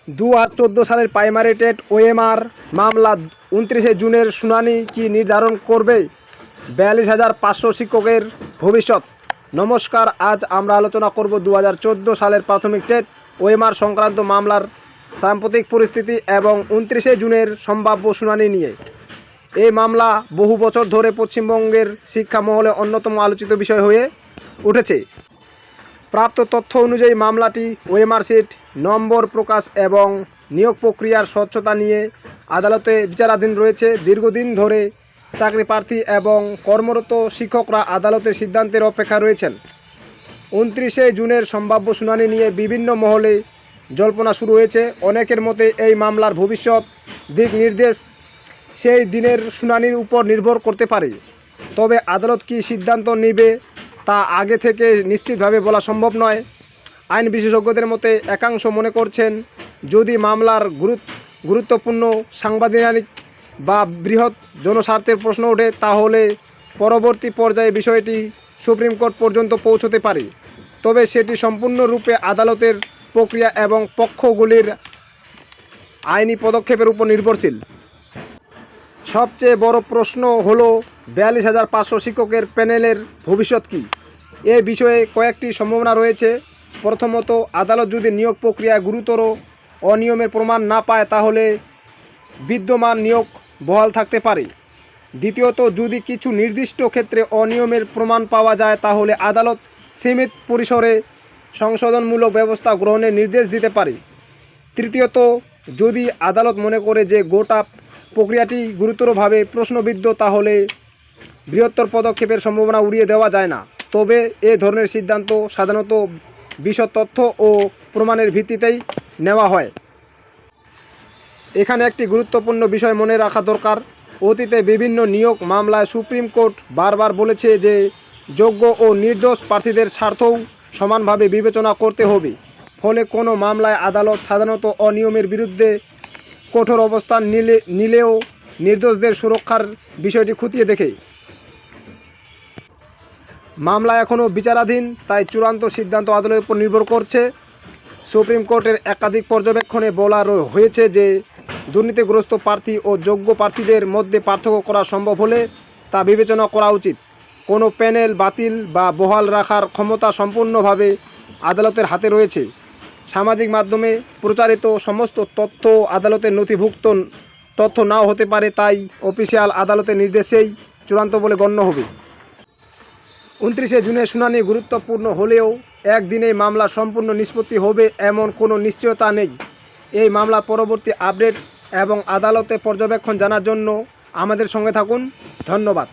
2014 সালের primary TET OMR মামলা 29 জুনের শুনানি কি নির্ধারণ করবে 42,500 শিক্ষকের ভবিষ্যৎ। নমস্কার, আজ আমরা আলোচনা করব 2014 সালের প্রাথমিক টেট ওএমআর সংক্রান্ত মামলার সাম্প্রতিক পরিস্থিতি এবং 29 জুনের সম্ভাব্য শুনানি নিয়ে। এই মামলা বহু বছর ধরে পশ্চিমবঙ্গের শিক্ষা মহলে অন্যতম আলোচিত বিষয় হয়ে উঠেছে। প্রাপ্ত তথ্য অনুযায়ী মামলাটি ওএমআর সিট নম্বর প্রকাশ এবং নিয়োগ প্রক্রিয়ার স্বচ্ছতা নিয়ে আদালতে বিচারাধীন রয়েছে। দীর্ঘদিন ধরে চাকরি প্রার্থী এবং কর্মরত শিক্ষকরা আদালতের সিদ্ধান্তের অপেক্ষা রয়েছেন। 29 জুনের সম্ভাব্য শুনানি নিয়ে বিভিন্ন মহলে জল্পনা শুরু হয়েছে। অনেকের মতে এই মামলার ভবিষ্যৎ দিক নির্দেশ সেই দিনের শুনানির উপর নির্ভর করতে পারে। তবে আদালত কী সিদ্ধান্ত নেবে তা আগে থেকে নিশ্চিতভাবে বলা সম্ভব নয়। আইন বিশেষজ্ঞদের মতে একাংশ মনে করছেন, যদি মামলার গুরুত্বপূর্ণ সাংবিধানিক বা বৃহৎ জনস্বার্থের প্রশ্ন ওঠে তাহলে পরবর্তী পর্যায়ে বিষয়টি সুপ্রিম কোর্ট পর্যন্ত পৌঁছতে পারে। তবে সেটি সম্পূর্ণরূপে আদালতের প্রক্রিয়া এবং পক্ষগুলির আইনি পদক্ষেপের উপর নির্ভরশীল। সবচেয়ে বড় প্রশ্ন হলো 42,500 শিক্ষকের প্যানেলের ভবিষ্যৎ কী। এ বিষয়ে কয়েকটি সম্ভাবনা রয়েছে। প্রথমত, আদালত যদি নিয়োগ প্রক্রিয়ায় গুরুতর অনিয়মের প্রমাণ না পায় তাহলে বিদ্যমান নিয়োগ বহাল থাকতে পারে। দ্বিতীয়ত, যদি কিছু নির্দিষ্ট ক্ষেত্রে অনিয়মের প্রমাণ পাওয়া যায় তাহলে আদালত সীমিত পরিসরে সংশোধনমূলক ব্যবস্থা গ্রহণের নির্দেশ দিতে পারে। তৃতীয়ত, যদি আদালত মনে করে যে গোটা প্রক্রিয়াটি গুরুতরভাবে প্রশ্নবিদ্ধ তাহলে বৃহত্তর পদক্ষেপের সম্ভাবনা উড়িয়ে দেওয়া যায় না। তবে এ ধরনের সিদ্ধান্ত সাধারণত বিশদ তথ্য ও প্রমাণের ভিত্তিতেই নেওয়া হয়। এখানে একটি গুরুত্বপূর্ণ বিষয় মনে রাখা দরকার। অতীতে বিভিন্ন নিয়োগ মামলায় সুপ্রিম কোর্ট বারবার বলেছে যে যোগ্য ও নির্দোষ প্রার্থীদের স্বার্থও সমানভাবে বিবেচনা করতে হবে। ফলে কোনো মামলায় আদালত সাধারণত অনিয়মের বিরুদ্ধে কঠোর অবস্থান নিলেও নির্দোষদের সুরক্ষার বিষয়টি খতিয়ে দেখে। মামলা এখনও বিচারাধীন, তাই চূড়ান্ত সিদ্ধান্ত আদালতের উপর নির্ভর করছে। সুপ্রিম কোর্টের একাধিক পর্যবেক্ষণে বলা হয়েছে যে দুর্নীতিগ্রস্ত প্রার্থী ও যোগ্য প্রার্থীদের মধ্যে পার্থক্য করা সম্ভব হলে তা বিবেচনা করা উচিত। কোনো প্যানেল বাতিল বা বহাল রাখার ক্ষমতা সম্পূর্ণভাবে আদালতের হাতে রয়েছে। সামাজিক মাধ্যমে প্রচারিত সমস্ত তথ্য আদালতের নথিভুক্ত তথ্য নাও হতে পারে, তাই অফিসিয়াল আদালতের নির্দেশেই চূড়ান্ত বলে গণ্য হবে। 29 জুনের শুনানি গুরুত্বপূর্ণ হলেও একদিনেই মামলার সম্পূর্ণ নিষ্পত্তি হবে এমন কোনো নিশ্চয়তা নেই। এই মামলার পরবর্তী আপডেট এবং আদালতে পর্যবেক্ষণ জানার জন্য আমাদের সঙ্গে থাকুন। ধন্যবাদ।